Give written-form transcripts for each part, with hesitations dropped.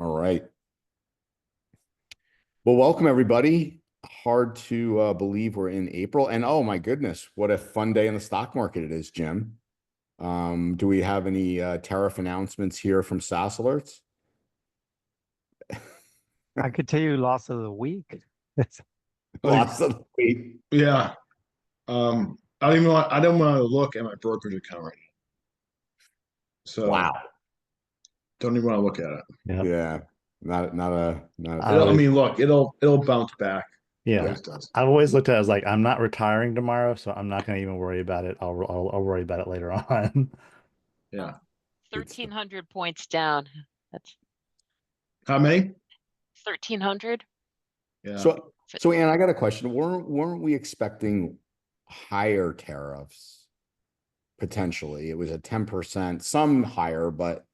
All right. Well, welcome everybody. Hard to believe we're in April, and oh my goodness, what a fun day in the stock market it is, Jim. Do we have any tariff announcements here from SaaS Alerts? I could tell you loss of the week. Lots of the week. Yeah. I don't want to look at my brokerage account right now. So Wow. don't even want to look at it. Yep. Yeah. Not I mean, look, it'll bounce back. Yeah. It always does. I've always looked at it as like, I'm not retiring tomorrow, so I'm not going to even worry about it. I'll worry about it later on. Yeah. 1,300 points down. That's How many? 1,300. Yeah. So Ann, I got a question. Weren't we expecting higher tariffs potentially? It was a 10%, some higher, but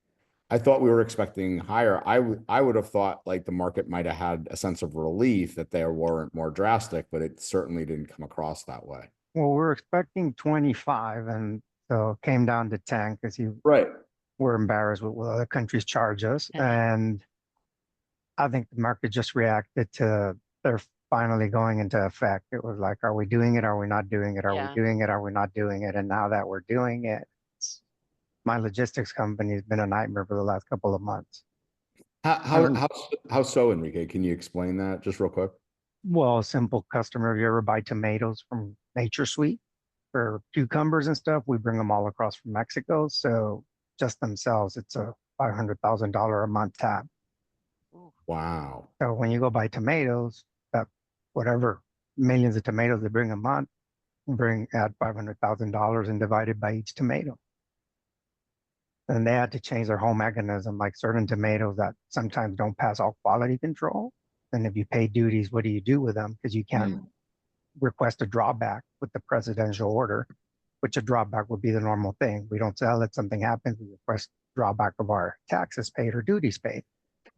I thought we were expecting higher. I would have thought like the market might have had a sense of relief that they weren't more drastic, but it certainly didn't come across that way. Well, we're expecting 25, and so it came down to 10 because Right. we're embarrassed with what other countries charge us. Yeah. And I think the market just reacted to they're finally going into effect. It was like, are we doing it? Are we not doing it? Are Yeah. we doing it? Are we not doing it? And now that we're doing it, my logistics company has been a nightmare for the last couple of months. How so, Enrique? Can you explain that just real quick? Well, a simple customer, if you ever buy tomatoes from Nature Sweet or cucumbers and stuff, we bring them all across from Mexico. So just themselves, it's a $500,000 a month tab. Wow. So when you go buy tomatoes, that whatever millions of tomatoes they bring a month, add $500,000 and divide it by each tomato. And they had to change their whole mechanism, like certain tomatoes that sometimes don't pass all quality control. And if you pay duties, what do you do with them? Because you can't request a drawback with the presidential order, which a drawback would be the normal thing. We don't sell it, something happens, we request drawback of our taxes paid or duties paid.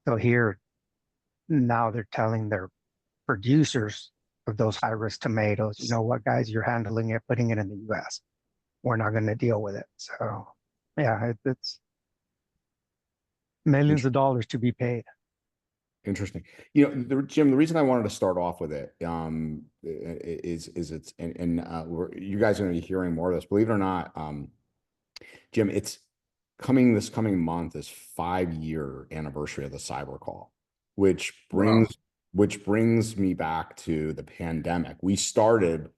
So here, now they're telling their producers of those high-risk tomatoes, you know what, guys, you're handling it, putting it in the US. We're not going to deal with it. So yeah, it's millions of dollars to be paid. Interesting. You know, Jim, the reason I wanted to start off with it is it's you guys are going to be hearing more of this. Believe it or not, Jim, it's this coming month is 5-year anniversary of the cyber call, which brings me back to the pandemic. We started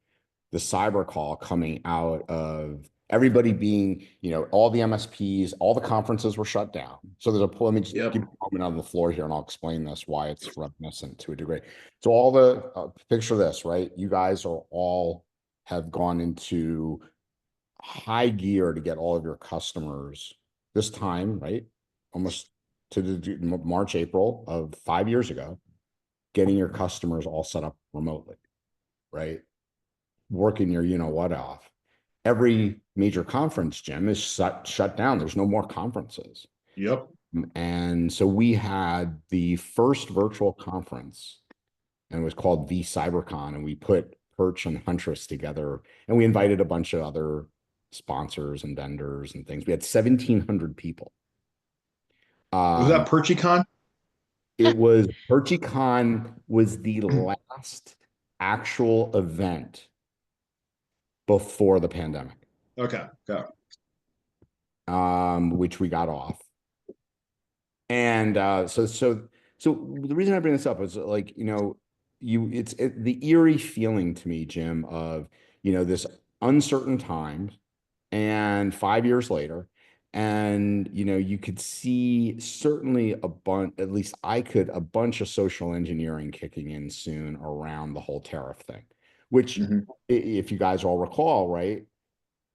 the cyber call coming out of everybody being, all the MSPs, all the conferences were shut down. So let me just give you a moment on the floor here and I'll explain this, why it's reminiscent to a degree. So all the, picture this, right? You guys have gone into high gear to get all of your customers this time, right? Almost to the March, April of 5 years ago, getting your customers all set up remotely, right? Working your, what off. Every major conference, Jim, is shut down. There's no more conferences. Yep. And so we had the first virtual conference, and it was called the CyberCon, and we put Perch and Huntress together, and we invited a bunch of other sponsors and vendors and things. We had 1,700 people. Was that PerchyCon? It was PerchyCon was the last actual event before the pandemic. Okay, got it. Which we got off. And so the reason I bring this up is like, it's the eerie feeling to me, Jim, of, this uncertain time and 5 years later, and, you could see certainly at least I could, a bunch of social engineering kicking in soon around the whole tariff thing, which if you guys all recall, right?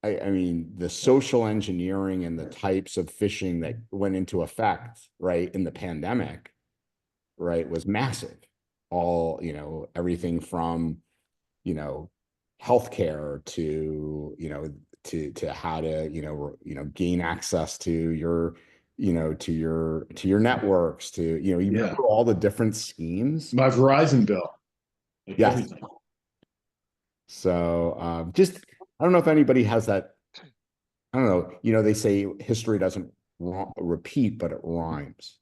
I mean, the social engineering and the types of phishing that went into effect, right, in the pandemic, right, was massive. All, everything from, healthcare to, to how to, gain access to your, to your networks, to, you remember all the different schemes. My Verizon bill. Yes. Everything. So I don't know if anybody has that. I don't know. They say history doesn't repeat, but it rhymes.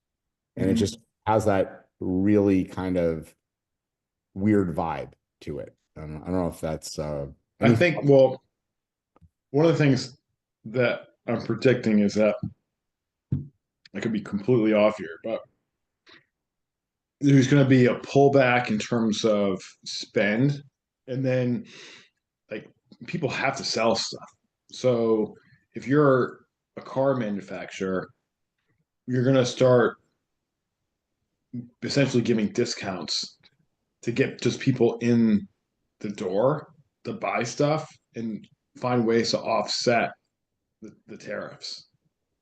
And it just has that really kind of weird vibe to it. I don't know if that's I any think, thoughts? well, one of the things that I'm predicting is that I could be completely off here, but there's going to be a pullback in terms of spend, and then like people have to sell stuff. So if you're a car manufacturer, you're going to start essentially giving discounts to get just people in the door to buy stuff and find ways to offset the tariffs.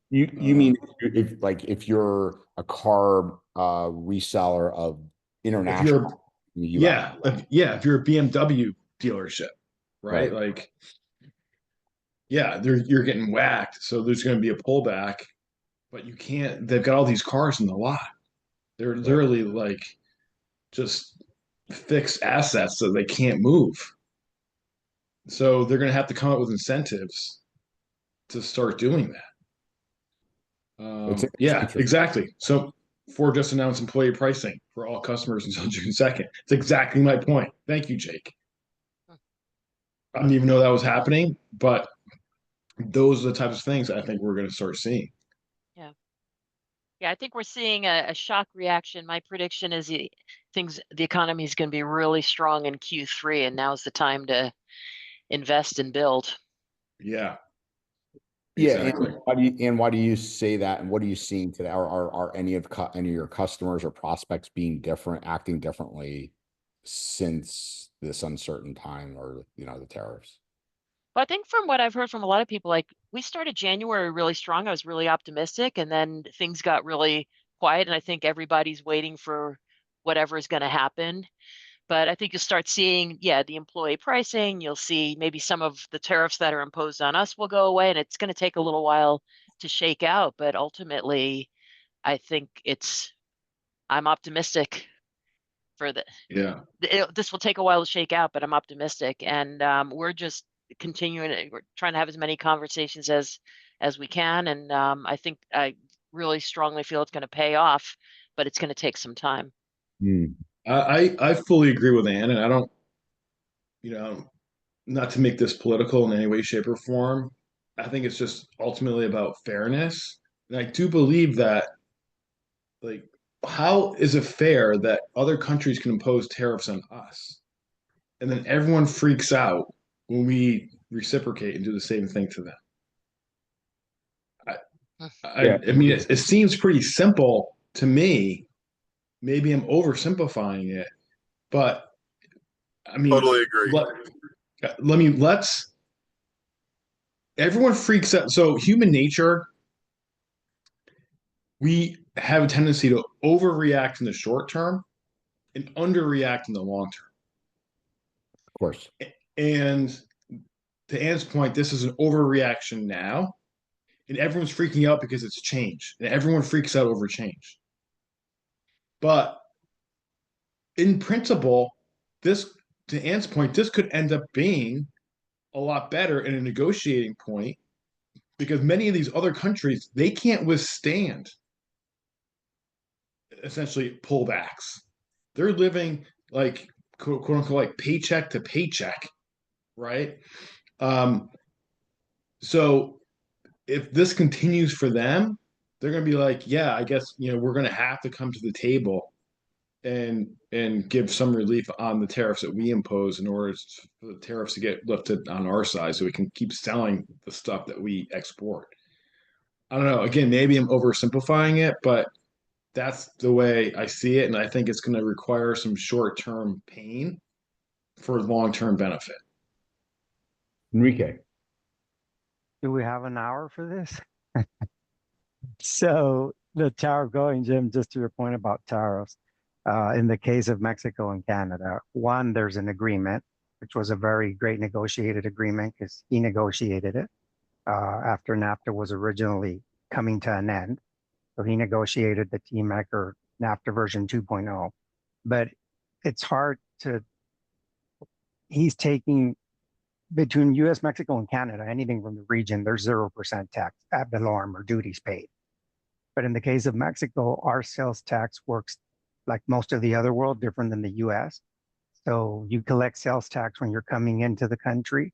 You mean if you're a car reseller of If international you're in the US, if you're a BMW dealership, right? Right. Like, yeah, you're getting whacked. So there's going to be a pullback, but you can't. They've got all these cars in the lot. They're literally like just fixed assets that they can't move. So they're going to have to come up with incentives to start doing that. It's Yeah, interesting. exactly. So Ford just announced employee pricing for all customers until June 2nd. It's exactly my point. Thank you, Jake. I didn't even know that was happening, but those are the types of things I think we're going to start seeing. Yeah. Yeah, I think we're seeing a shock reaction. My prediction is the economy is going to be really strong in Q3, and now's the time to invest and build. Yeah, Yeah, exactly. and why do you say that? And what are you seeing today? Are any of your customers or prospects being different, acting differently since this uncertain time, or the tariffs? But I think from what I've heard from a lot of people, like we started January really strong. I was really optimistic, and then things got really quiet. And I think everybody's waiting for whatever is going to happen. But I think you'll start seeing, yeah, the employee pricing. You'll see maybe some of the tariffs that are imposed on us will go away, and it's going to take a little while to shake out. But ultimately, I think I'm optimistic for Yeah. this will take a while to shake out, but I'm optimistic, and we're just continuing. We're trying to have as many conversations as we can, and I really strongly feel it's going to pay off, but it's going to take some time. I fully agree with Ann, and I don't, not to make this political in any way, shape, or form. I think it's just ultimately about fairness. And I do believe that, like, how is it fair that other countries can impose tariffs on us? And then everyone freaks out when we reciprocate and do the same thing to them. I mean, it seems pretty simple to me. Maybe I'm oversimplifying it, but I mean, Totally agree. let's everyone freaks out. So human nature, we have a tendency to overreact in the short term and underreact in the long term. Of course. And to Ann's point, this is an overreaction now, and everyone's freaking out because it's change, and everyone freaks out over change. But in principle, this, to Ann's point, this could end up being a lot better in a negotiating point because many of these other countries, they can't withstand essentially pullbacks. They're living like quote unquote like paycheck to paycheck, right? So if this continues for them, they're going to be like, yeah, I guess we're going to have to come to the table and give some relief on the tariffs that we impose in order for the tariffs to get lifted on our side, so we can keep selling the stuff that we export. I don't know. Again, maybe I'm oversimplifying it, but that's the way I see it, and I think it's going to require some short-term pain for long-term benefit. Enrique. Do we have an hour for this? So the tariff going, Jim, just to your point about tariffs, in the case of Mexico and Canada, one, there's an agreement, which was a very great negotiated agreement because he negotiated it after NAFTA was originally coming to an end. So he negotiated the TMEC or NAFTA version 2.0. But it's hard to, he's taking between US, Mexico, and Canada, anything from the region, there's 0% tax ad valorem or duties paid. But in the case of Mexico, our sales tax works like most of the other world, different than the US. So you collect sales tax when you're coming into the country.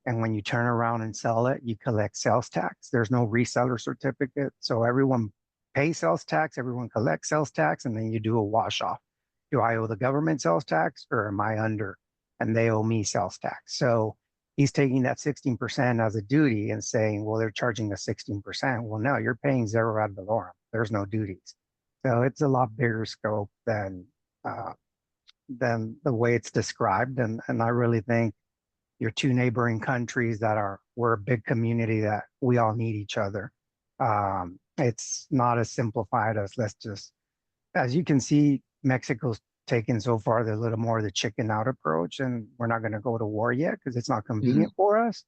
And when you turn around and sell it, you collect sales tax. There's no reseller certificate. So everyone pays sales tax, everyone collects sales tax, and then you do a wash off. Do I owe the government sales tax or am I under? And they owe me sales tax. So he's taking that 16% as a duty and saying, well, they're charging us 16%. Well, no, you're paying zero ad valorem. There's no duties. So it's a lot bigger scope than the way it's described. And I really think your two neighboring countries we're a big community that we all need each other. It's not as simplified as as you can see, Mexico's taken so far the little more of the chicken out approach, and we're not going to go to war yet because it's not convenient for us.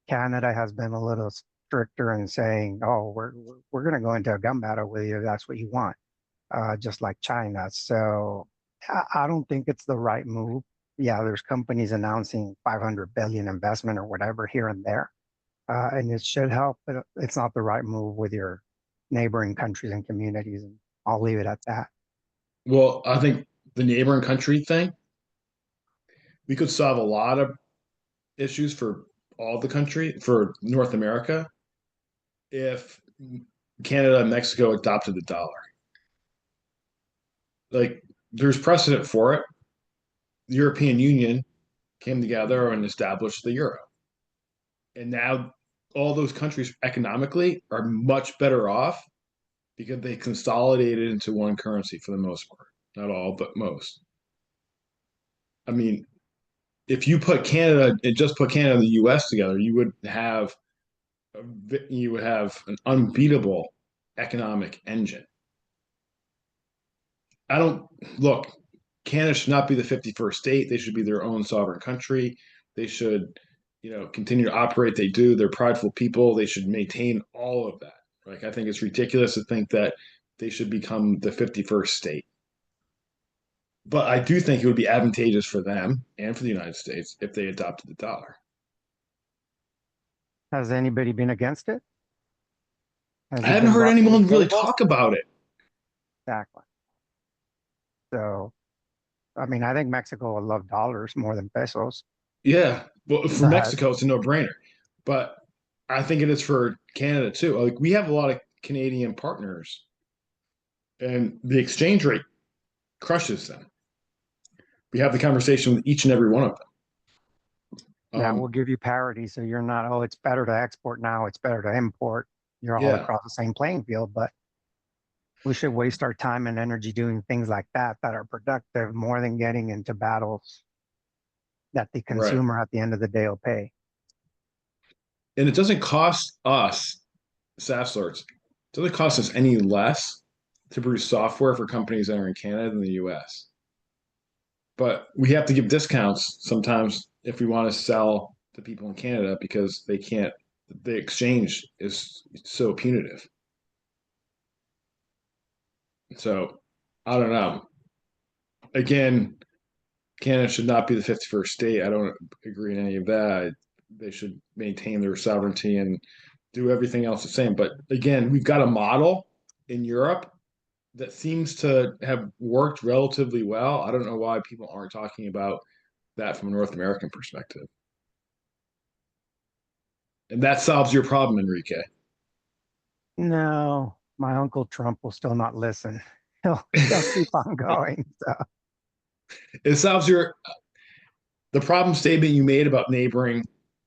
Canada has been a little stricter in saying, oh, we're going to go into a gun battle with you if that's what you want, just like China. So I don't think it's the right move. Yeah, there's companies announcing 500 billion investment or whatever here and there, and it should help, but it's not the right move with your neighboring countries and communities. And I'll leave it at that. Well, I think the neighboring country thing, we could solve a lot of issues for all the country, for North America, if Canada and Mexico adopted the dollar. Like, there's precedent for it. The European Union came together and established the euro. And now all those countries economically are much better off because they consolidated into one currency for the most part. Not all, but most. I mean, if you put Canada and just put Canada and the US together, you would have an unbeatable economic engine. Look, Canada should not be the 51st state. They should be their own sovereign country. They should, continue to operate. They do. They're prideful people. They should maintain all of that. Like, I think it's ridiculous to think that they should become the 51st state. But I do think it would be advantageous for them and for the United States if they adopted the dollar. Has anybody been against it? I haven't heard anyone really talk about it. Exactly. So, I mean, I think Mexico will love dollars more than pesos. Yeah. Well, for Mexico, it's a no-brainer. But I think it is for Canada too. Like, we have a lot of Canadian partners, and the exchange rate crushes them. We have the conversation with each and every one of them. Now we'll give you parity, so you're not, oh, it's better to export now, it's better to import. You're all across the same playing field, but we should waste our time and energy doing things like that are productive more than getting into battles that the consumer at the end of the day will pay. And it doesn't cost us, SaaS Alerts, it doesn't cost us any less to produce software for companies that are in Canada than the US. But we have to give discounts sometimes if we want to sell to people in Canada because they can't, the exchange is so punitive. So I don't know. Again, Canada should not be the 51st state. I don't agree in any of that. They should maintain their sovereignty and do everything else the same. But again, we've got a model in Europe that seems to have worked relatively well. I don't know why people aren't talking about that from a North American perspective. And that solves your problem, Enrique. No, my Uncle Trump will still not listen. He'll keep on going. So. It solves the problem statement you made about neighboring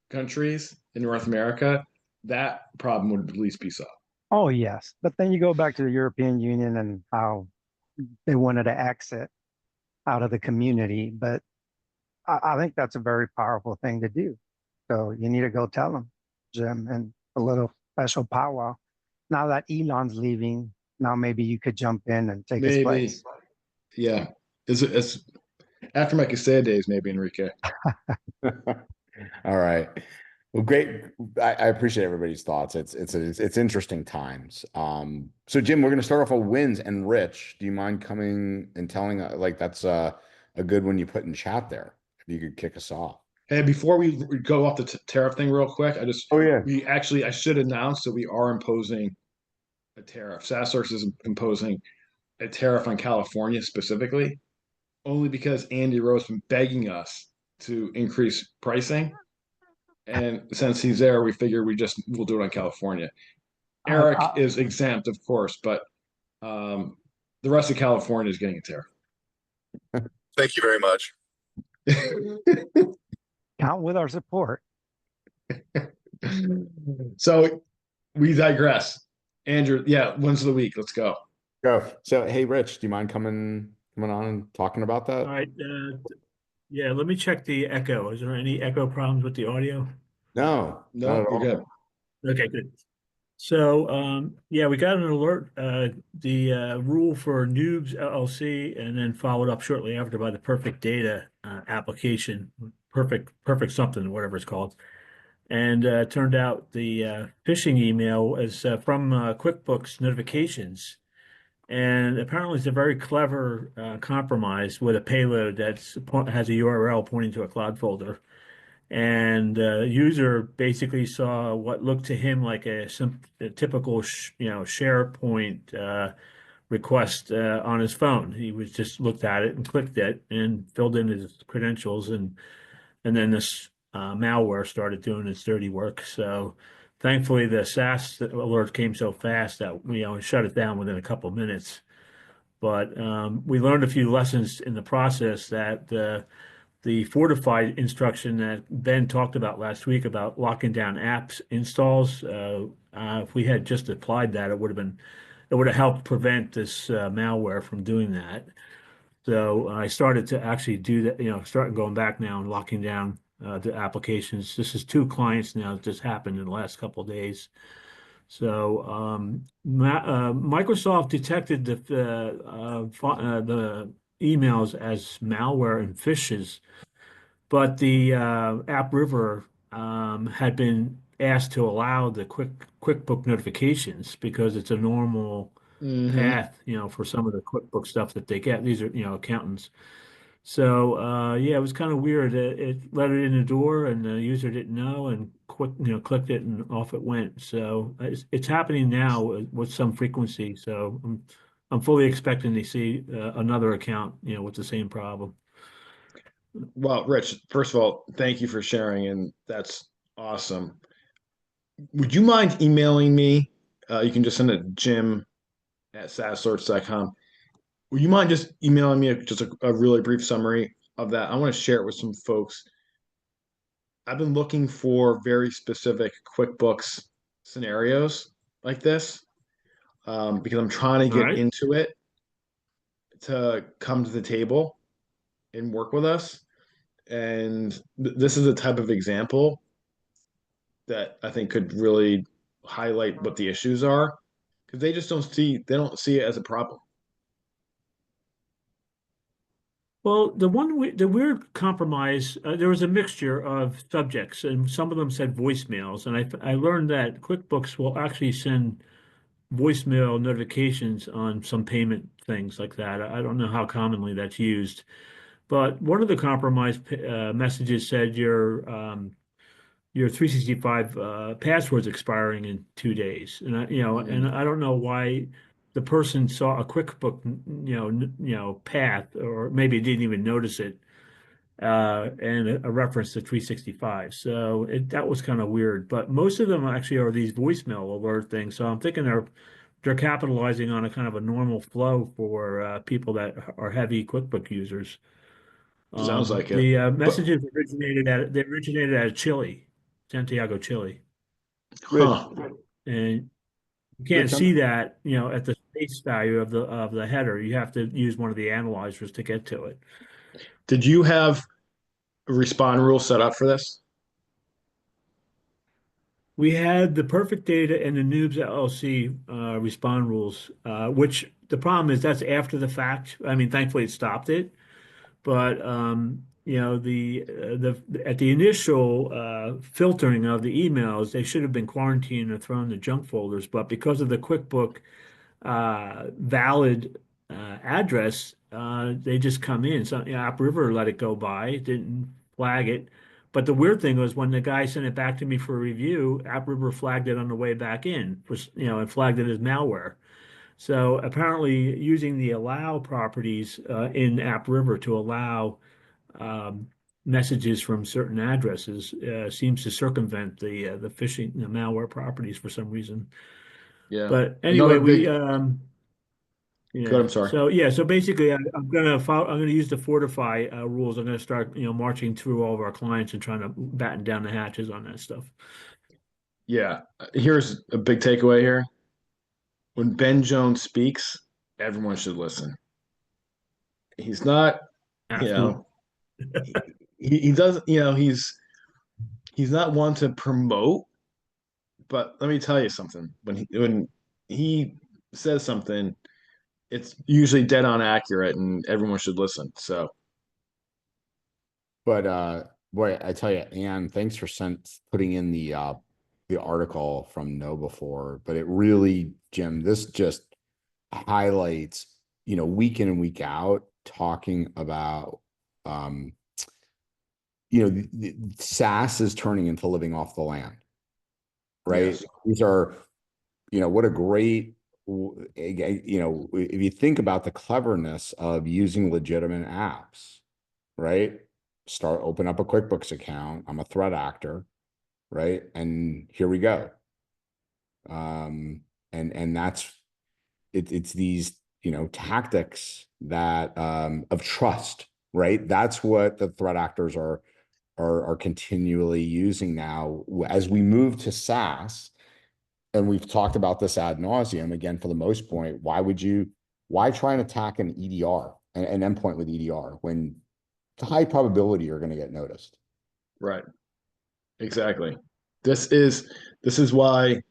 countries in North America. That problem would at least be solved. Oh, yes. But then you go back to the European Union and how they wanted to exit out of the community. But I think that's a very powerful thing to do. So you need to go tell them, Jim, and a little special powwow. Now that Elon's leaving, now maybe you could jump in and take his place. Yeah. It's after my Casella days, maybe, Enrique. All right. Well, great. I appreciate everybody's thoughts. It's interesting times. So Jim, we're going to start off with wins, and Rich, do you mind coming and telling, like, that's a good one you put in chat there. If you could kick us off. Hey, before we go off the tariff thing real quick, I should announce that we are imposing a tariff. SaaS Alerts is imposing a tariff on California specifically, only because Andy Rowe's been begging us to increase pricing. And since he's there, we figure we'll do it on California. Eric is exempt, of course, but the rest of California is getting a tariff. Thank you very much. Count with our support. So we digress. Andrew, yeah, wins of the week. Let's go. Go. So, hey, Rich, do you mind coming on and talking about that? All right. Yeah, let me check the echo. Is there any echo problems with the audio? No, not No, at we're all. good. Okay, good. So, yeah, we got an alert, the rule for Noobs LLC, and then followed up shortly after by the Perfect Data application, perfect something, whatever it's called. And it turned out the phishing email is from QuickBooks notifications. And apparently it's a very clever compromise with a payload that has a URL pointing to a cloud folder. And the user basically saw what looked to him like a typical, SharePoint request on his phone. He was just looked at it and clicked it and filled in his credentials, and then this malware started doing its dirty work. So thankfully, the SaaS alert came so fast that we shut it down within a couple of minutes. But we learned a few lessons in the process that the fortified instruction that Ben talked about last week about locking down apps installs. If we had just applied that, it would have helped prevent this malware from doing that. So I started to actually do that, starting going back now and locking down the applications. This is 2 clients now that just happened in the last couple of days. So Microsoft detected the emails as malware and phishes, but the AppRiver had been asked to allow the QuickBook notifications because it's a normal path, for some of the QuickBook stuff that they get. These are, accountants. So yeah, it was kind of weird. It let it in the door, and the user didn't know, and clicked it, and off it went. So it's happening now with some frequency. So I'm fully expecting to see another account, with the same problem. Well, Rich, first of all, thank you for sharing, and that's awesome. Would you mind emailing me? You can just send it to jim@saasalerts.com. Would you mind just emailing me just a really brief summary of that? I want to share it with some folks. I've been looking for very specific QuickBooks scenarios like this because I'm trying to get Right. into it to come to the table and work with us. And this is a type of example that I think could really highlight what the issues are because they don't see it as a problem. Well, the weird compromise, there was a mixture of subjects, and some of them said voicemails. And I learned that QuickBooks will actually send voicemail notifications on some payment things like that. I don't know how commonly that's used, but one of the compromise messages said your 365 password's expiring in 2 days, and and I don't know why the person saw a QuickBook path, or maybe didn't even notice it, and a reference to 365. So that was kind of weird. But most of them actually are these voicemail alert things. So I'm thinking they're capitalizing on a kind of a normal flow for people that are heavy QuickBook users. Sounds like it. The But, messages originated out of Chile, Santiago, Chile, huh. and you can't Rich, see that at the face value of the header. You have to use one of the analyzers to get to it. Did you have a respond rule set up for this? We had the Perfect Data and the Noobs LLC respond rules, which the problem is that's after the fact. I mean, thankfully it stopped it, but the at the initial filtering of the emails, they should have been quarantined or thrown in the junk folders. But because of the QuickBook valid address, they just come in. So AppRiver let it go by, didn't flag it. But the weird thing was when the guy sent it back to me for review, AppRiver flagged it on the way back in, and flagged it as malware. So apparently, using the allow properties in AppRiver to allow um, messages from certain addresses seems to circumvent the phishing, the malware properties for some reason. Yeah. But anyway, Another big. Good. yeah. I'm sorry. So basically, I'm gonna follow. I'm gonna use the Fortify rules. I'm gonna start marching through all of our clients and trying to batten down the hatches on that stuff. Yeah. Here's a big takeaway here. When Ben Jones speaks, everyone should listen. He's not, you Absolutely. know, he does, he's not one to promote, but let me tell you something. When he says something, it's usually dead on accurate, and everyone should listen. So But boy, I tell you, Anne, thanks for putting in the article from Know Before. But it really, Jim, this just highlights, week in and week out, talking about the SaaS is turning into living off the land, right? yes, These are, what a great, if you think about the cleverness of using legitimate apps, right? Open up a QuickBooks account. I'm a threat actor, right? And here we go. And that's it's these, tactics that of trust, right? That's what the threat actors are continually using now as we move to SaaS. And we've talked about this ad nauseum again. For the most point, why try and attack an EDR, an endpoint with EDR, when it's a high probability you're going to get noticed? right, exactly. This is this is why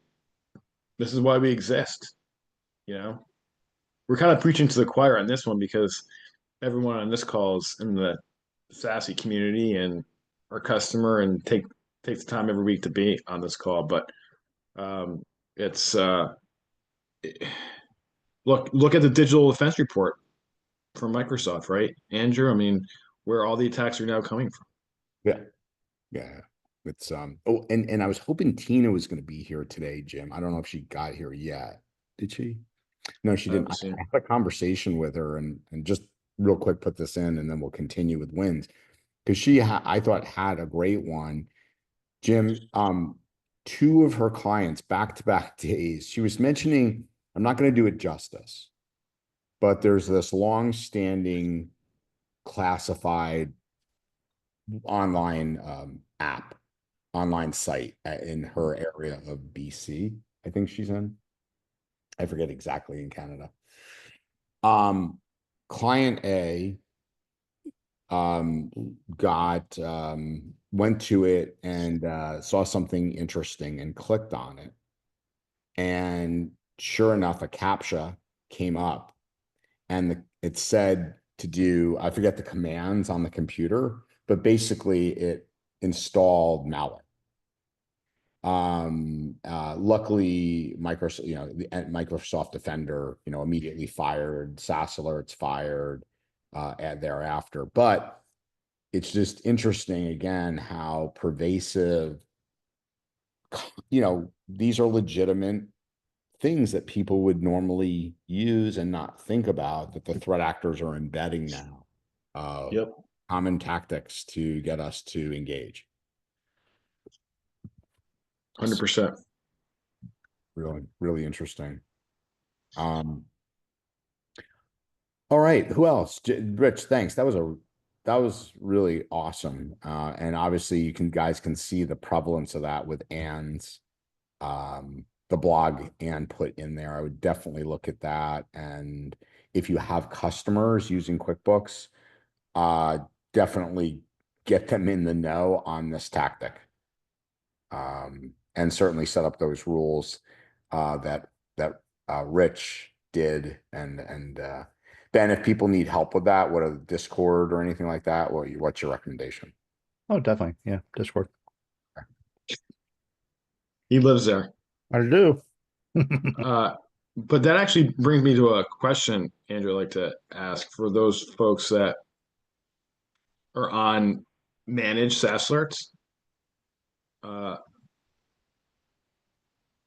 we exist. You know, we're kind of preaching to the choir on this one because everyone on this call is in the SASE community and our customer and takes the time every week to be on this call. But um, it's look at the digital defense report from Microsoft, right, Andrew? I mean, where all the attacks are now coming from. Yeah. Yeah. It's oh, and I was hoping Tina was going to be here today, Jim. I don't know if she got here yet. Did she? No, she I didn't. haven't seen. I had a conversation with her and just real quick put this in and then we'll continue with wins. Because I thought had a great one. Jim, two of her clients back-to-back days, she was mentioning, I'm not going to do it justice, but there's this long-standing classified online online site in her area of BC. I think she's in. I forget exactly, in Canada. Client A went to it and saw something interesting and clicked on it. And sure enough, a Captcha came up and it said to do, I forget the commands on the computer, but basically it installed malware. Luckily Microsoft, the Microsoft Defender, immediately fired, SaaS Alerts fired thereafter. But it's just interesting again how pervasive, these are legitimate things that people would normally use and not think about, that the threat actors are embedding now. Yep, Common tactics to get us to engage. 100%. Really, really interesting. All right, who else? Rich, thanks. That was really awesome. And obviously guys can see the prevalence of that with Anne's the blog Anne put in there. I would definitely look at that. And if you have customers using QuickBooks, definitely get them in the know on this tactic. And certainly set up those rules that Rich did. And Ben, if people need help with that, what a Discord or anything like that, what's your recommendation? Oh, definitely. Yeah, Discord. He lives there. I do. But that actually brings me to a question, Andrew, I'd like to ask for those folks that are on managed SaaS alerts.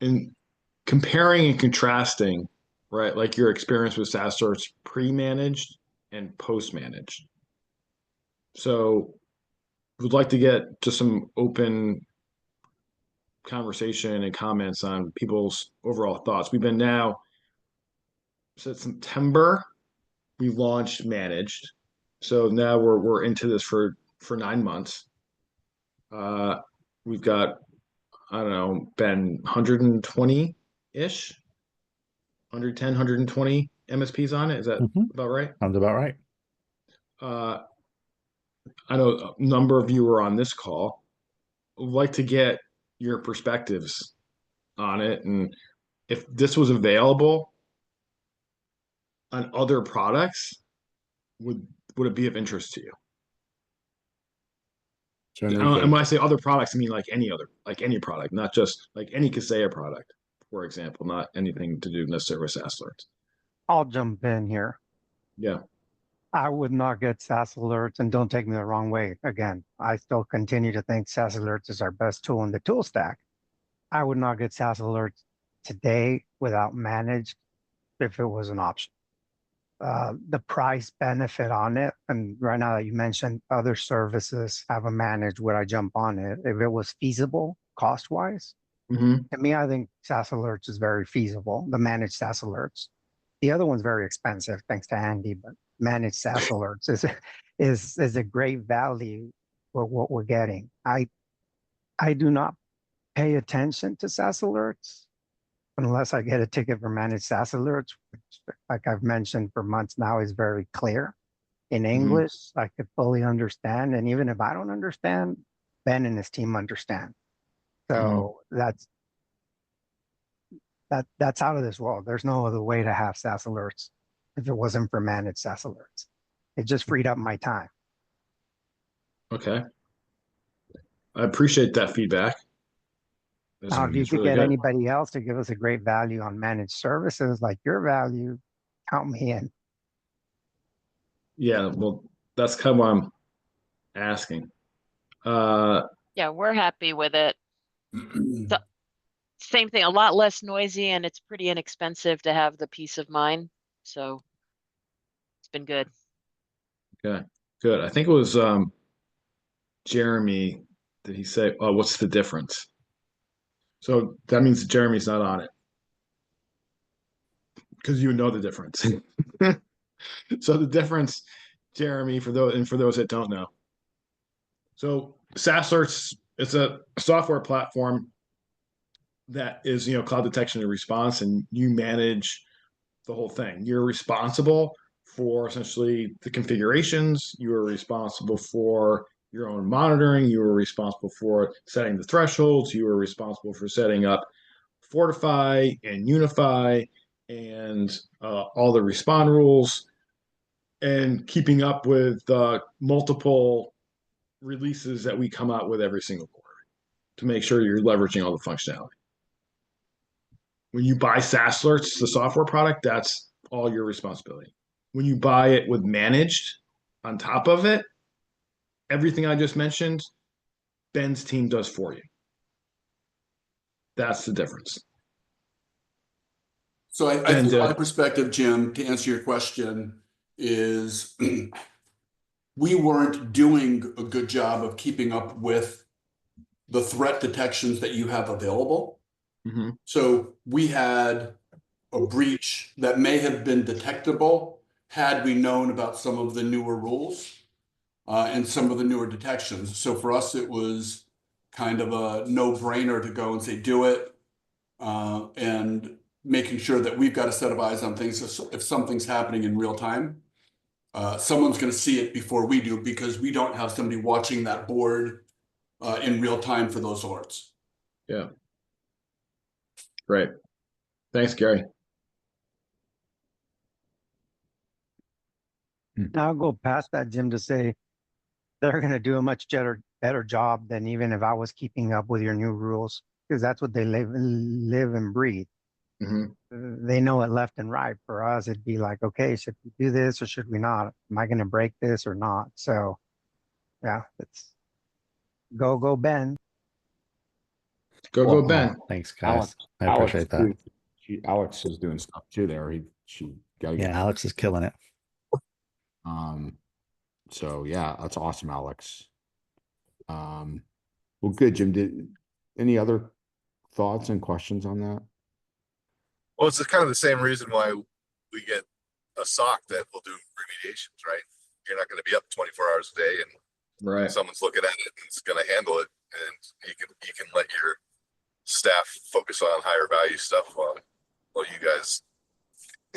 in comparing and contrasting, right? Like your experience with SaaS Alerts pre-managed and post-managed. So would like to get just some open conversation and comments on people's overall thoughts. We've been now since September, we launched managed. So now we're into this for 9 months. We've got, I don't know, been 120-ish, 110, 120 MSPs on it. Is that about right? Sounds about right. I know a number of you are on this call. I'd like to get your perspectives on it, and if this was available on other products, would it be of interest to you? And when I say other products, I mean like any product, not just like any Kaseya product, for example, not anything to do necessarily with SaaS Alerts. I'll jump in here. Yeah. I would not get SaaS Alerts, and don't take me the wrong way. Again, I still continue to think SaaS Alerts is our best tool in the tool stack. I would not get SaaS Alerts today without managed if it was an option. The price benefit on it, and right now that you mentioned other services have a managed, would I jump on it if it was feasible cost-wise? Mm-hmm. To me, I think SaaS Alerts is very feasible, the managed SaaS Alerts. The other one's very expensive, thanks to Andy, but managed SaaS Alerts is a great value for what we're getting. I do not pay attention to SaaS Alerts unless I get a ticket for managed SaaS Alerts, which, like I've mentioned for months now, is very clear in English. I could fully understand, and even if I don't understand, Ben and his team understand. So that's out of this world. There's no other way to have SaaS Alerts if it wasn't for managed SaaS Alerts. It just freed up my time. Okay. I appreciate that feedback. Now, if you could get anybody else to give us a great value on managed services like your value, count me in. Yeah, well, that's kind of what I'm asking. Yeah, we're happy with it. The same thing, a lot less noisy, and it's pretty inexpensive to have the peace of mind. So it's been good. Okay, good. I think it was Jeremy. Did he say, "Oh, what's the difference?" So that means Jeremy's not on it because you know the difference. So the difference, Jeremy, for those that don't know. So SaaS Alerts, it's a software platform that is, cloud detection and response, and you manage the whole thing. You're responsible for essentially the configurations. You are responsible for your own monitoring. You are responsible for setting the thresholds. You are responsible for setting up Fortify and Unify and all the respond rules, and keeping up with multiple releases that we come out with every single quarter to make sure you're leveraging all the functionality. When you buy SaaS Alerts, the software product, that's all your responsibility. When you buy it with managed on top of it, everything I just mentioned, Ben's team does for you. That's the difference. So I think my perspective, Jim, to answer your question is we weren't doing a good job of keeping up with the threat detections that you have available. Mm-hmm. So we had a breach that may have been detectable had we known about some of the newer rules and some of the newer detections. So for us, it was kind of a no-brainer to go and say, do it, and making sure that we've got a set of eyes on things. So if something's happening in real time, someone's going to see it before we do, because we don't have somebody watching that board in real time for those alerts. Yeah. Great. Thanks, Gary. I'll go past that, Jim, to say they're going to do a much better job than even if I was keeping up with your new rules, because that's what they live and breathe. Mm-hmm. They know it left and right. For us, it'd be like, okay, should we do this or should we not? Am I going to break this or not? So, yeah, it's go Ben. Go Ben. Thanks, guys. I Alex appreciate that. Alex is doing stuff too there. She got to get. Yeah, Alex is killing it. So yeah, that's awesome, Alex. Well, good, Jim. Any other thoughts and questions on that? Well, it's kind of the same reason why we get a SOC that will do remediations, right? You're not going to be up 24 hours a day, and Right. someone's looking at it and is going to handle it, and you can let your staff focus on higher value stuff while you guys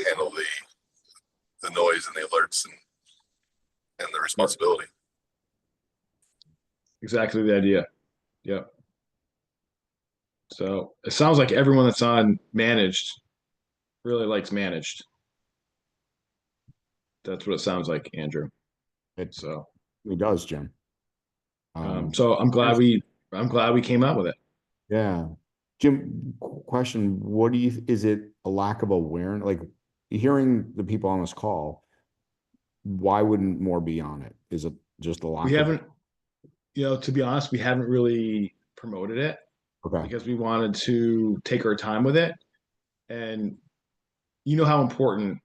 handle the noise and the alerts and the responsibility. Exactly the idea. Yep. So it sounds like everyone that's on managed really likes managed. That's what it sounds like, Andrew. It So does, Jim. so I'm glad we came out with it. Yeah. Jim, question, is it a lack of awareness? Like, hearing the people on this call, why wouldn't more be on it? Is it just a lack We haven't, to be honest, we haven't really promoted it because we wanted to take our time with it. And you know how important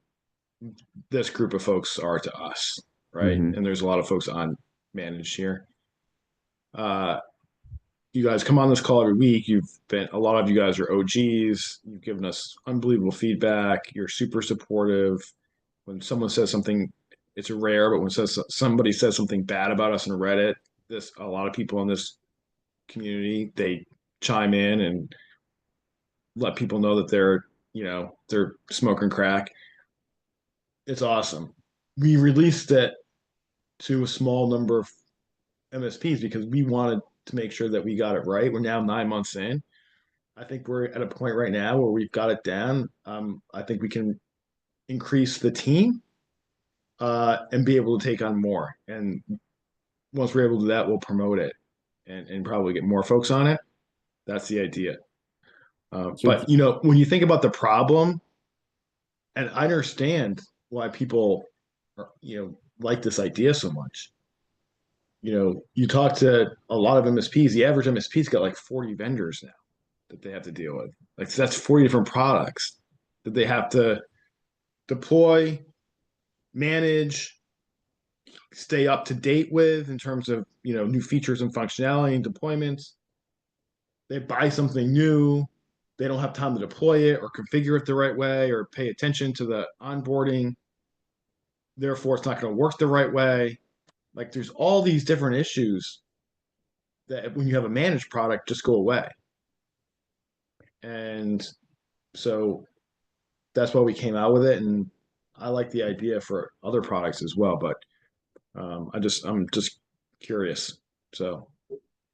this group of folks are to us, right? Mhm. And there's a lot of folks on managed here. You guys come on this call every week. A lot of you guys are OGs. You've given us unbelievable feedback. You're super supportive. When someone says something, it's rare, but when somebody says something bad about us on Reddit, a lot of people in this community, they chime in and let people know that they're smoking crack. It's awesome. We released it to a small number of MSPs because we wanted to make sure that we got it right. We're now 9 months in. I think we're at a point right now where we've got it down. I think we can increase the team and be able to take on more. And once we're able to do that, we'll promote it and probably get more folks on it. That's the idea. But when you think about the problem, and I understand why people like this idea so much. You talk to a lot of MSPs, the average MSP's got like 40 vendors now that they have to deal with. Like, that's 40 different products that they have to deploy, manage, stay up to date with in terms of, new features and functionality and deployments. They buy something new, they don't have time to deploy it or configure it the right way or pay attention to the onboarding. Therefore, it's not going to work the right way. Like, there's all these different issues that when you have a managed product just go away. And so that's why we came out with it. And I like the idea for other products as well, but I'm just curious. So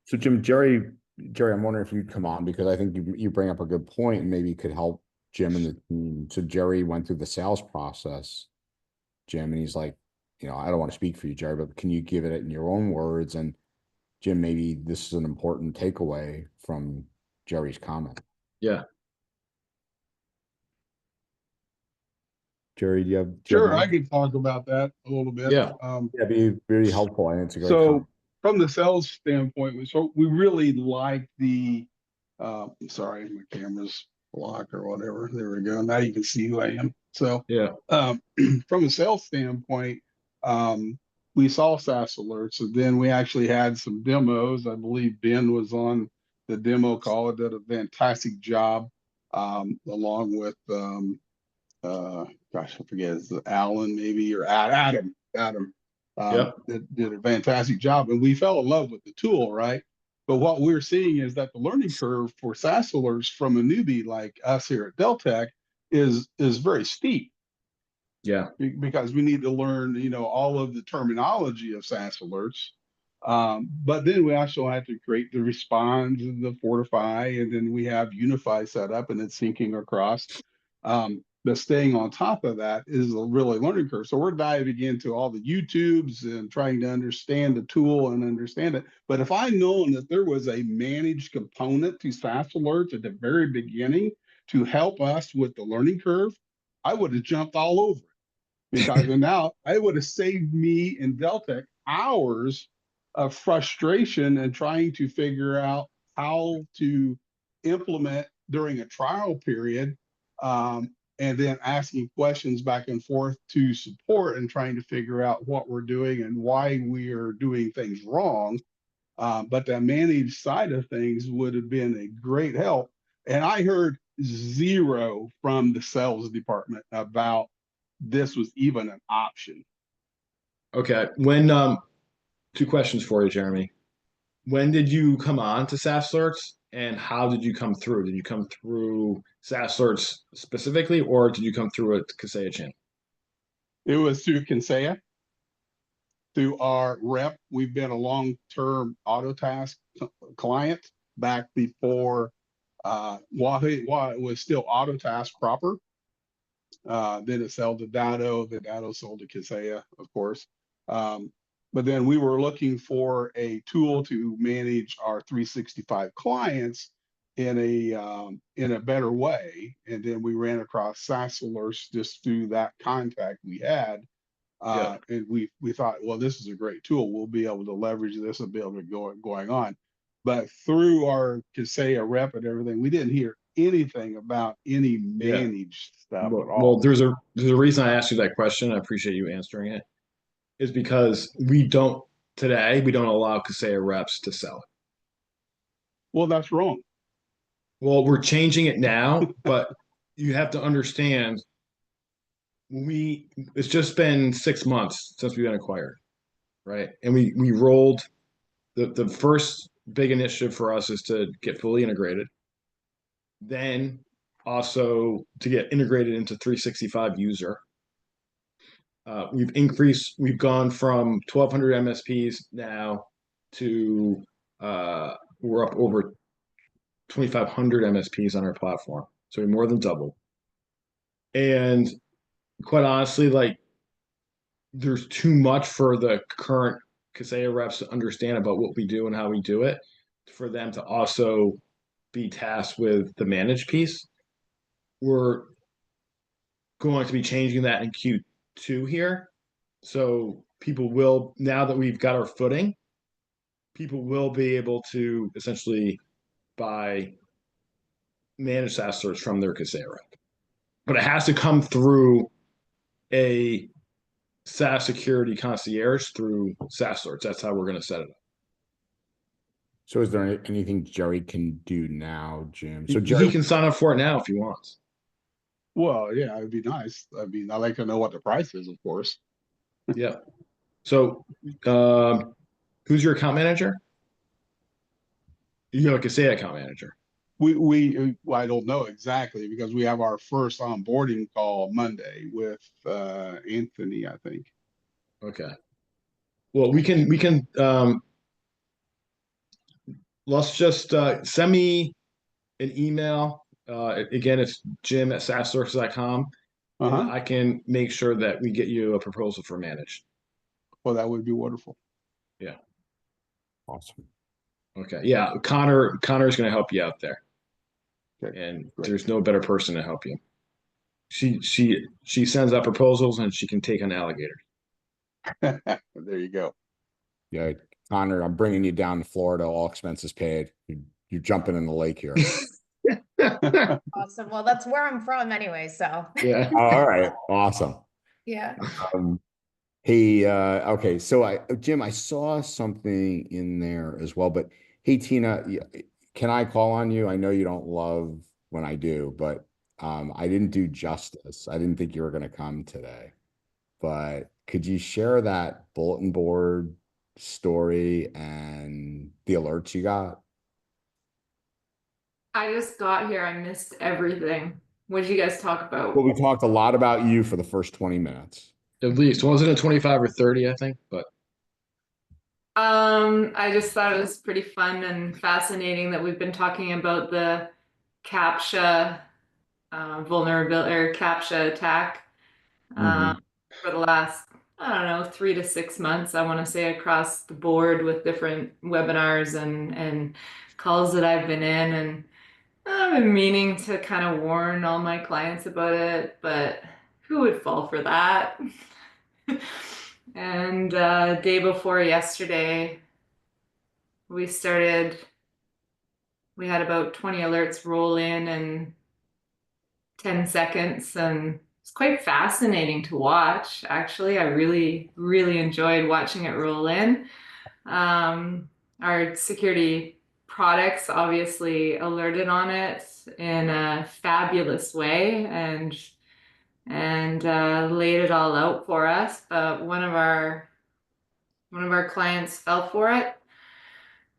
Jim, Jerry, I'm wondering if you'd come on, because I think you bring up a good point and maybe could help Jim and the team. So Jerry went through the sales process, Jim, and he's like, I don't want to speak for you, Jerry, but can you give it in your own words? And Jim, maybe this is an important takeaway from Jerry's comment. Yeah. Jerry, do you have? Sure, I could talk about that a little bit. Yeah. Yeah, be really helpful. I think it's a great So comment. from the sales standpoint, we really like the, sorry, my camera's blocked or whatever. There we go. Now you can see who I am. So Yeah. from a sales standpoint, we saw SaaS Alerts, and then we actually had some demos. I believe Ben was on the demo call. It did a fantastic job, along with, gosh, I forget, is it Alan maybe, or Adam. Yep. That did a fantastic job, and we fell in love with the tool, right? But what we're seeing is that the learning curve for SaaS Alerts from a newbie like us here at Deltek is very steep. Yeah. Because we need to learn, all of the terminology of SaaS Alerts. But then we also have to create the response and the fortify, and then we have unify set up and it's syncing across. But staying on top of that is a really learning curve. So we're diving into all the YouTubes and trying to understand the tool and understand it. But if I'd known that there was a managed component to SaaS Alerts at the very beginning to help us with the learning curve, I would have jumped all over it. Because now I would have saved me and Deltek hours of frustration and trying to figure out how to implement during a trial period, and then asking questions back and forth to support and trying to figure out what we're doing and why we are doing things wrong. But the managed side of things would have been a great help. And I heard zero from the sales department about this was even an option. Okay. Two questions for you, Jeremy. When did you come on to SaaS Alerts, and how did you come through? Did you come through SaaS Alerts specifically, or did you come through a Kaseya channel? It was through Kaseya, through our rep. We've been a long-term Autotask client back before while it was still Autotask proper. Then it sold to Datto. The Datto sold to Kaseya, of course. But then we were looking for a tool to manage our 365 clients in a better way. And then we ran across SaaS Alerts just through that contact we had. And we thought, well, this is a great tool. We'll be able to leverage this and be able to going on. But through our Kaseya rep and everything, we didn't hear anything about any managed stuff at all. Well, there's a reason I asked you that question. I appreciate you answering it. Is because we don't allow Kaseya reps to sell it. Well, that's wrong. Well, we're changing it now, but you have to understand, it's just been 6 months since we've been acquired, right? And we rolled the first big initiative for us is to get fully integrated. Then also to get integrated into 365 user. We've gone from 1,200 MSPs now to we're up over 2,500 MSPs on our platform. So we more than doubled. And quite honestly, like, there's too much for the current Kaseya reps to understand about what we do and how we do it for them to also be tasked with the managed piece. We're going to be changing that in Q2 here. So people will, now that we've got our footing, people will be able to essentially buy managed SaaS Alerts from their Kaseya rep. But it has to come through a SaaS security concierge through SaaS Alerts. That's how we're going to set it up. So is there anything Jerry can do now, Jim? So Jerry, he can sign up for it now if he wants. Well, yeah, it'd be nice. I mean, I like to know what the price is, of course. Yeah. So, who's your account manager? You have a Kaseya account manager. I don't know exactly because we have our first onboarding call Monday with Anthony, I think. Okay. Well, we can let's just send me an email. Again, it's jim@saasalerts.com. And I can make sure that we get you a proposal for managed. Well, that would be wonderful. Yeah. Awesome. Okay. Yeah. Connor's going to help you out there. Okay. And there's no better person to help you. She sends out proposals and she can take on alligators. There you go. Yeah, Connor, I'm bringing you down to Florida, all expenses paid. You're jumping in the lake here. Awesome. Well, that's where I'm from anyway, so. Yeah. All right. Awesome. Yeah. Hey, okay. So Jim, I saw something in there as well, but hey, Tina, can I call on you? I know you don't love when I do, but I didn't do justice. I didn't think you were going to come today, but could you share that bulletin board story and the alerts you got? I just got here. I missed everything. What did you guys talk about? Well, we talked a lot about you for the first 20 minutes. At least. Wasn't it 25 or 30, I think, but. I just thought it was pretty fun and fascinating that we've been talking about the Captcha vulnerability or Captcha attack for the last, I don't know, 3 to 6 months, I want to say, across the board with different webinars and calls that I've been in. And I've been meaning to kind of warn all my clients about it, but who would fall for that? And day before yesterday, we we had about 20 alerts roll in 10 seconds, and it's quite fascinating to watch. Actually, I really, really enjoyed watching it roll in. Our security products obviously alerted on it in a fabulous way and laid it all out for us. But one of our clients fell for it.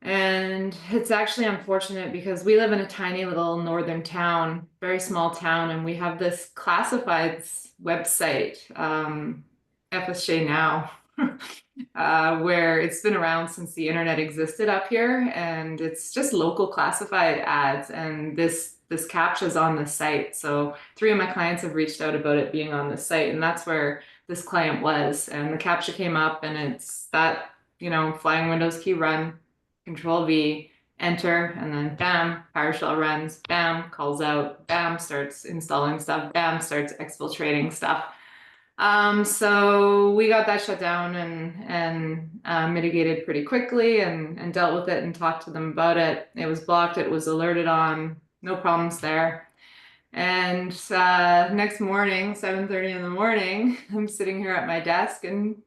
And it's actually unfortunate because we live in a tiny little northern town, very small town, and we have this classifieds website, FSJ Now, where it's been around since the internet existed up here, and it's just local classified ads, and this Captcha is on the site. So 3 of my clients have reached out about it being on the site, and that's where this client was. And the Captcha came up, and it's that, flying Windows key run, Control V, enter, and then bam, PowerShell runs, bam, calls out, bam, starts installing stuff, bam, starts exfiltrating stuff. So we got that shut down and mitigated pretty quickly and dealt with it and talked to them about it. It was blocked, it was alerted on, no problems there. And next morning, 7:30 in the morning, I'm sitting here at my desk and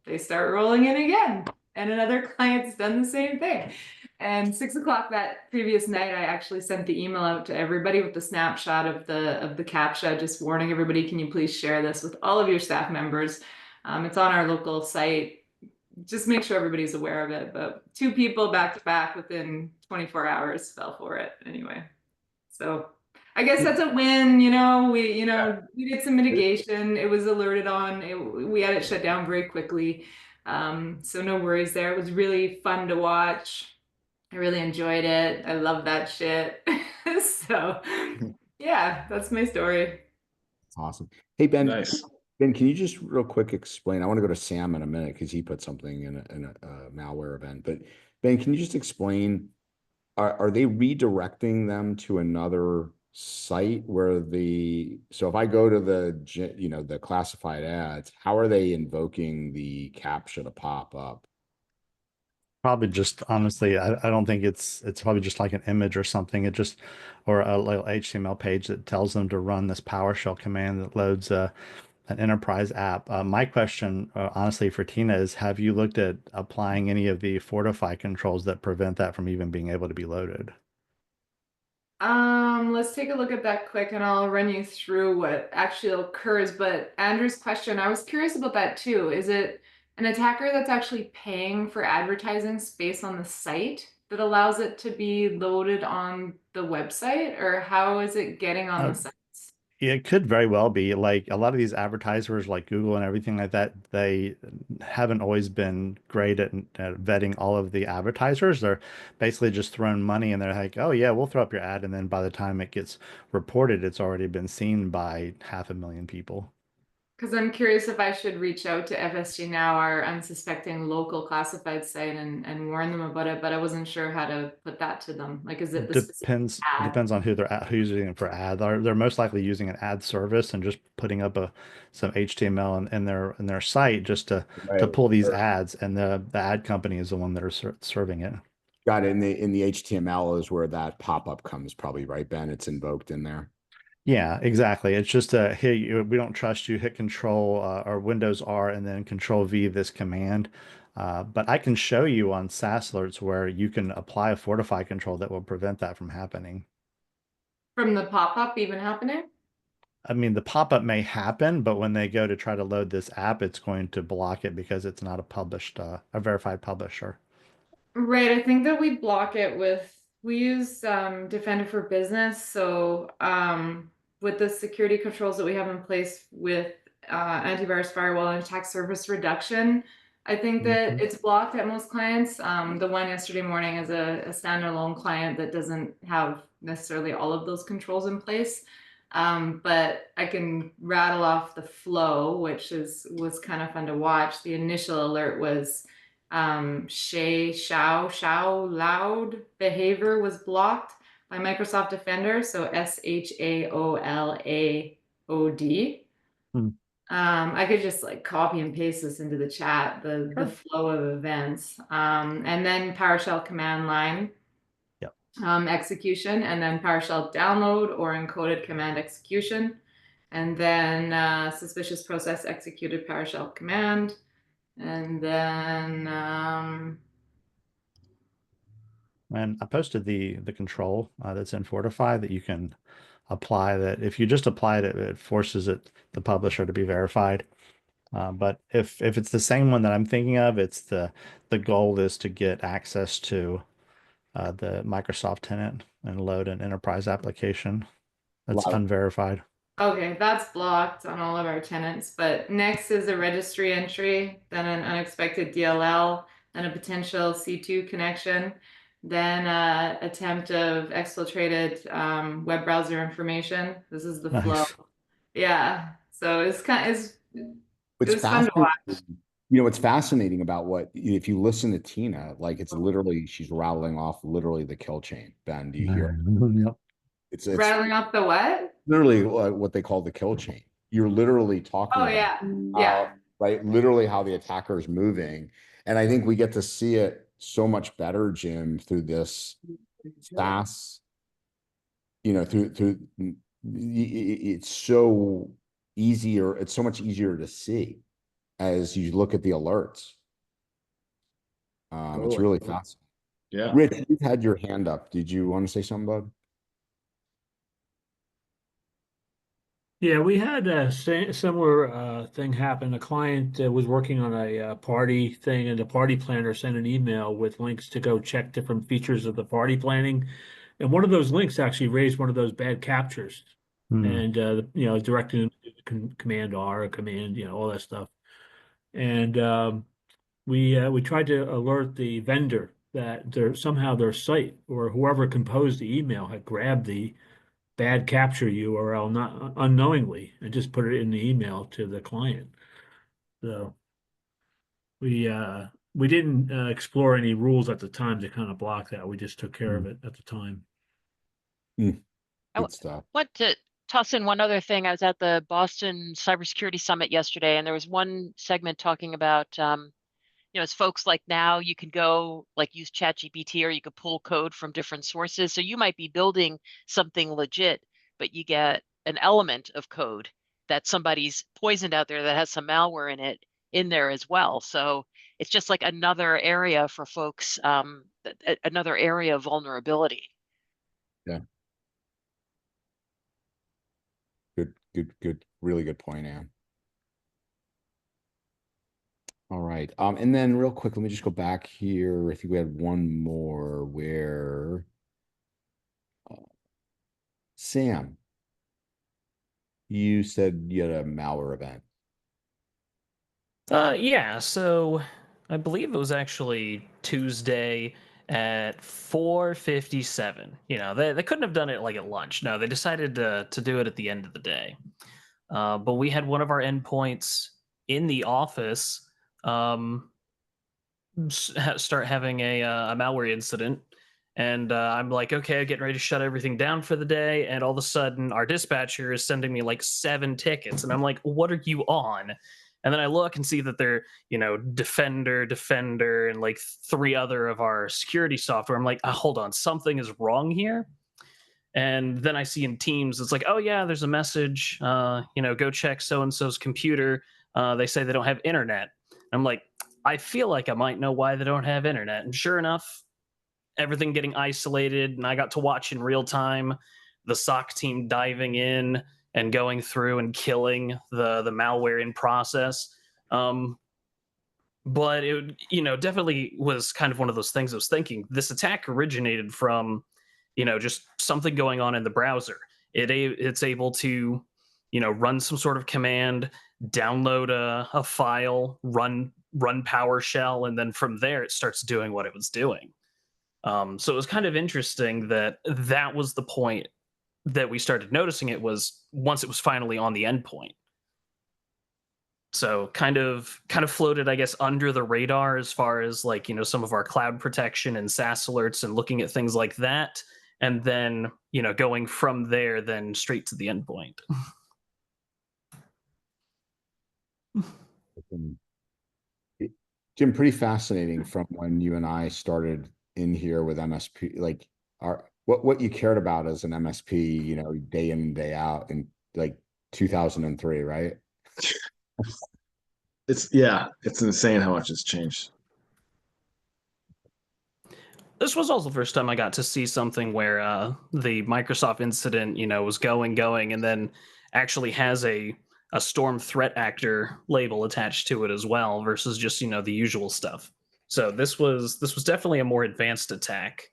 they start rolling in again. And another client's done the same thing. And 6 o'clock that previous night, I actually sent the email out to everybody with the snapshot of the Captcha, just warning everybody, can you please share this with all of your staff members? It's on our local site. Just make sure everybody's aware of it. But 2 people back to back within 24 hours fell for it anyway. So I guess that's a win. We did some mitigation. It was alerted on. We had it shut down very quickly. So no worries there. It was really fun to watch. I really enjoyed it. I love that shit. So yeah, that's my story. Awesome. Hey, Ben. Nice. Ben, can you just real quick explain? I want to go to Sam in a minute because he put something in a malware event. But Ben, can you just explain? Are they redirecting them to another site where so if I go to the classified ads, how are they invoking the Captcha to pop up? Probably just honestly, I don't think it's probably just like an image or something. It just, or a little HTML page that tells them to run this PowerShell command that loads an enterprise app. My question, honestly, for Tina is, have you looked at applying any of the Fortify controls that prevent that from even being able to be loaded? Let's take a look at that quick and I'll run you through what actually occurs. But Andrew's question, I was curious about that too. Is it an attacker that's actually paying for advertising space on the site that allows it to be loaded on the website, or how is it getting on the sites? It could very well be. Like a lot of these advertisers like Google and everything like that, they haven't always been great at vetting all of the advertisers. They're basically just throwing money and they're like, oh yeah, we'll throw up your ad. And then by the time it gets reported, it's already been seen by 500,000 people. Because I'm curious if I should reach out to FSG Now, our unsuspecting local classified site, and warn them about it, but I wasn't sure how to put that to them. Like, is it the depends on who who's using it for ad. They're most likely using an ad service and just putting up some HTML in their site just to pull these ads, and the ad company is the one that are serving it. Got it. In the HTML is where that pop-up comes, probably, right, Ben? It's invoked in there. Yeah, exactly. It's just hey, we don't trust you. Hit Control or Windows R and then Control V this command. But I can show you on SaaS Alerts where you can apply a Fortify control that will prevent that from happening. From the pop-up even happening? I mean, the pop-up may happen, but when they go to try to load this app, it's going to block it because it's not a verified publisher. Right. I think that we block it we use Defender for Business. So with the security controls that we have in place with antivirus, firewall, and attack surface reduction, I think that it's blocked at most clients. The one yesterday morning is a standalone client that doesn't have necessarily all of those controls in place. But I can rattle off the flow, which was kind of fun to watch. The initial alert was loud behavior was blocked by Microsoft Defender. So SHAOLAOD. I could just like copy and paste this into the chat, the flow of events. And then PowerShell command line. Yep. execution, and then PowerShell download or encoded command execution, and then suspicious process executed PowerShell command, and then And I posted the control that's in Fortify that you can apply. That if you just apply it, it forces the publisher to be verified. But if it's the same one that I'm thinking of, it's the goal is to get access to the Microsoft tenant and load an enterprise application that's unverified. okay, that's blocked on all of our tenants. But next is a registry entry, then an unexpected DLL, then a potential C2 connection, then attempt of exfiltrated web browser information. This is the flow. Nice. Yeah. So it's kind of it What's was fun to watch. You know, what's fascinating about if you listen to Tina, like it's literally, she's rattling off literally the kill chain. Ben, do you hear? Yep. It's Rattling off the what? literally what they call the kill chain. You're literally talking Oh about yeah, yeah. right? Literally how the attacker is moving. And I think we get to see it so much better, Jim, through this SaaS, you know, it's so easier. It's so much easier to see as you look at the alerts. It's really fascinating. Yeah. Rich, you've had your hand up. Did you want to say something, bud? Yeah, we had a similar thing happen. A client was working on a party thing, and the party planner sent an email with links to go check different features of the party planning. And one of those links actually raised one of those bad captures, and you know, directing them to Command R or Command, you know, all that stuff. And we tried to alert the vendor that somehow their site or whoever composed the email had grabbed the bad capture URL not unknowingly and just put it in the email to the client. So we didn't explore any rules at the time to kind of block that. We just took care of it at the time. Good stuff. Want to toss in one other thing. I was at the Boston Cybersecurity Summit yesterday, and there was one segment talking about, you know, as folks like now, you can go like use ChatGPT or you could pull code from different sources. So you might be building something legit, but you get an element of code that somebody's poisoned out there that has some malware in it in there as well. So it's just like another area for folks, another area of vulnerability. Yeah. Good. Really good point, Ann. All right. And then real quick, let me just go back here. I think we had one more where Sam, you said you had a malware event. Yeah, so I believe it was actually Tuesday at 4:57. You know, they couldn't have done it like at lunch. No, they decided to do it at the end of the day. But we had one of our endpoints in the office start having a malware incident. And I'm like, okay, I'm getting ready to shut everything down for the day. And all of a sudden, our dispatcher is sending me like 7 tickets. And I'm like, what are you on? And then I look and see that they're, you know, Defender, and like 3 other of our security software. I'm like, hold on, something is wrong here. And then I see in Teams, it's like, oh yeah, there's a message, you know, go check so-and-so's computer. They say they don't have internet. I'm like, I feel like I might know why they don't have internet. And sure enough, everything getting isolated, and I got to watch in real time the SOC team diving in and going through and killing the malware in process. But it, you know, definitely was kind of one of those things I was thinking. This attack originated from, you know, just something going on in the browser. It's able to, you know, run some sort of command, download a file, run PowerShell, and then from there it starts doing what it was doing. So it was kind of interesting that was the point that we started noticing it, was once it was finally on the endpoint. So kind of floated, I guess, under the radar as far as like, you know, some of our cloud protection and SaaS alerts and looking at things like that. And then, you know, going from there, then straight to the endpoint. Jim, pretty fascinating from when you and I started in here with MSP, like what you cared about as an MSP, you know, day in and day out in like 2003, right? It's insane how much it's changed. This was also the first time I got to see something where the Microsoft incident, you know, was going, and then actually has a storm threat actor label attached to it as well, versus just, you know, the usual stuff. So this was definitely a more advanced attack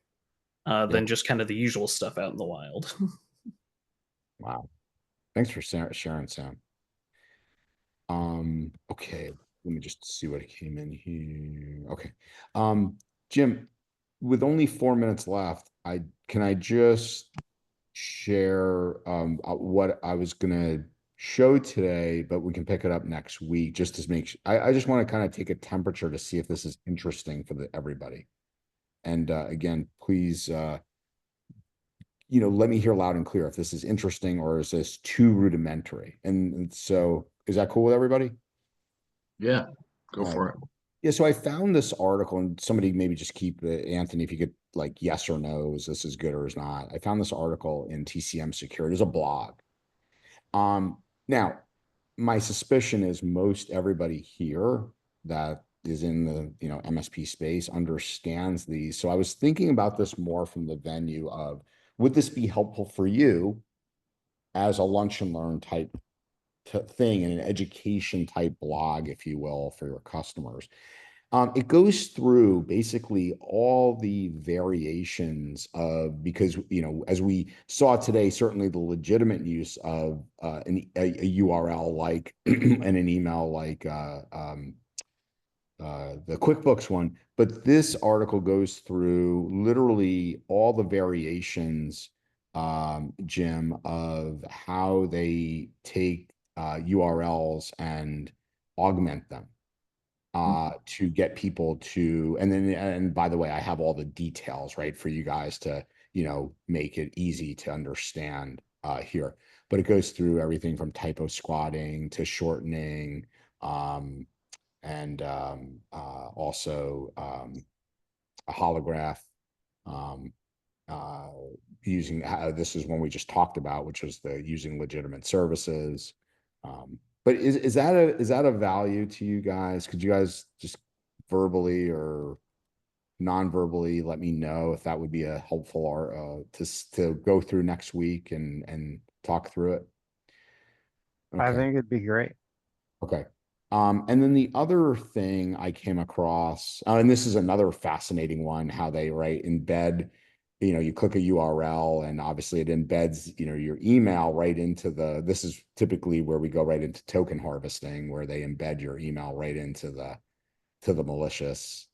than just kind of the usual stuff out in the wild. Wow. Thanks for sharing, Sam. Okay, let me just see what came in here. Okay. Jim, with only 4 minutes left, can I just share what I was gonna show today, but we can pick it up next week just to make I just want to kind of take a temperature to see if this is interesting for everybody. And again, please you know, let me hear loud and clear if this is interesting or is this too rudimentary. And so is that cool with everybody? Yeah, go for it. Yeah, so I found this article, and somebody maybe just keep Anthony, if you could, like, yes or no, is this good or is not. I found this article in TCM Security. It's a blog. Now, my suspicion is most everybody here that is in the, you know, MSP space understands these. So I was thinking about this more from the venue of, would this be helpful for you as a lunch and learn type thing and an education type blog, if you will, for your customers? It goes through basically all the variations of, because, you know, as we saw today, certainly the legitimate use of a URL like and an email like the QuickBooks one, but this article goes through literally all the variations, Jim, of how they take URLs and augment them to get people to, and by the way, I have all the details, right, for you guys to, you know, make it easy to understand here. But it goes through everything from typo squatting to shortening, and also a holograph, using this is one we just talked about, which was the using legitimate services. But is that a value to you guys? Could you guys just verbally or non-verbally let me know if that would be a helpful or to go through next week and talk through it? Okay. I think it'd be great. Okay. And then the other thing I came across, and this is another fascinating one, how they embed, you know, you click a URL and obviously it embeds, you know, your email right into this is typically where we go right into token harvesting, where they embed your email right into the malicious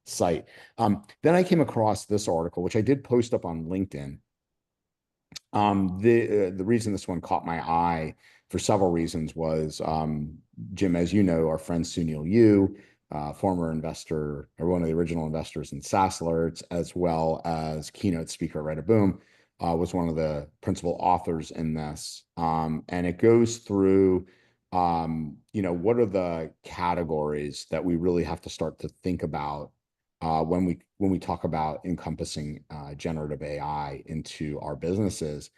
site. Then I came across this article, which I did post up on LinkedIn. The reason this one caught my eye for several reasons was, Jim, as you know, our friend Sunil Yu, former investor, or one of the original investors in SaaS Alerts, as well as keynote speaker at Boom, was one of the principal authors in this. And it goes through, you know, what are the categories that we really have to start to think about when we talk about encompassing generative AI into our businesses.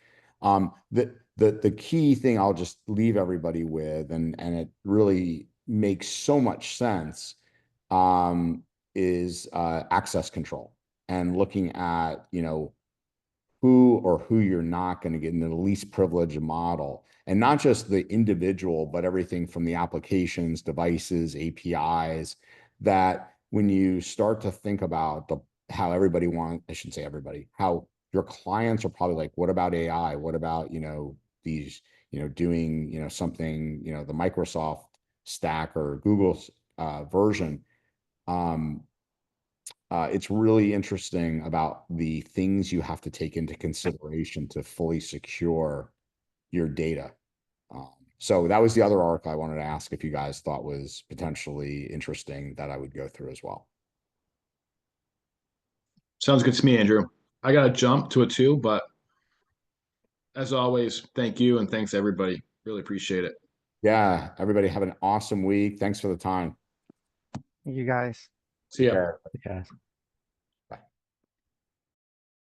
The key thing I'll just leave everybody with, and it really makes so much sense, is access control, and looking at, you know, who you're not going to get in the least privileged model, and not just the individual, but everything from the applications, devices, APIs, that when you start to think about how everybody I shouldn't say everybody, how your clients are probably like, what about AI? What about, you know, these, you know, doing, you know, something, you know, the Microsoft stack or Google's version. It's really interesting about the things you have to take into consideration to fully secure your data. So that was the other article I wanted to ask if you guys thought was potentially interesting that I would go through as well. Sounds good to me, Andrew. I got to jump to a 2, but as always, thank you, and thanks everybody. Really appreciate it. Yeah, everybody have an awesome week. Thanks for the time. You guys. See ya. Take care. Yeah.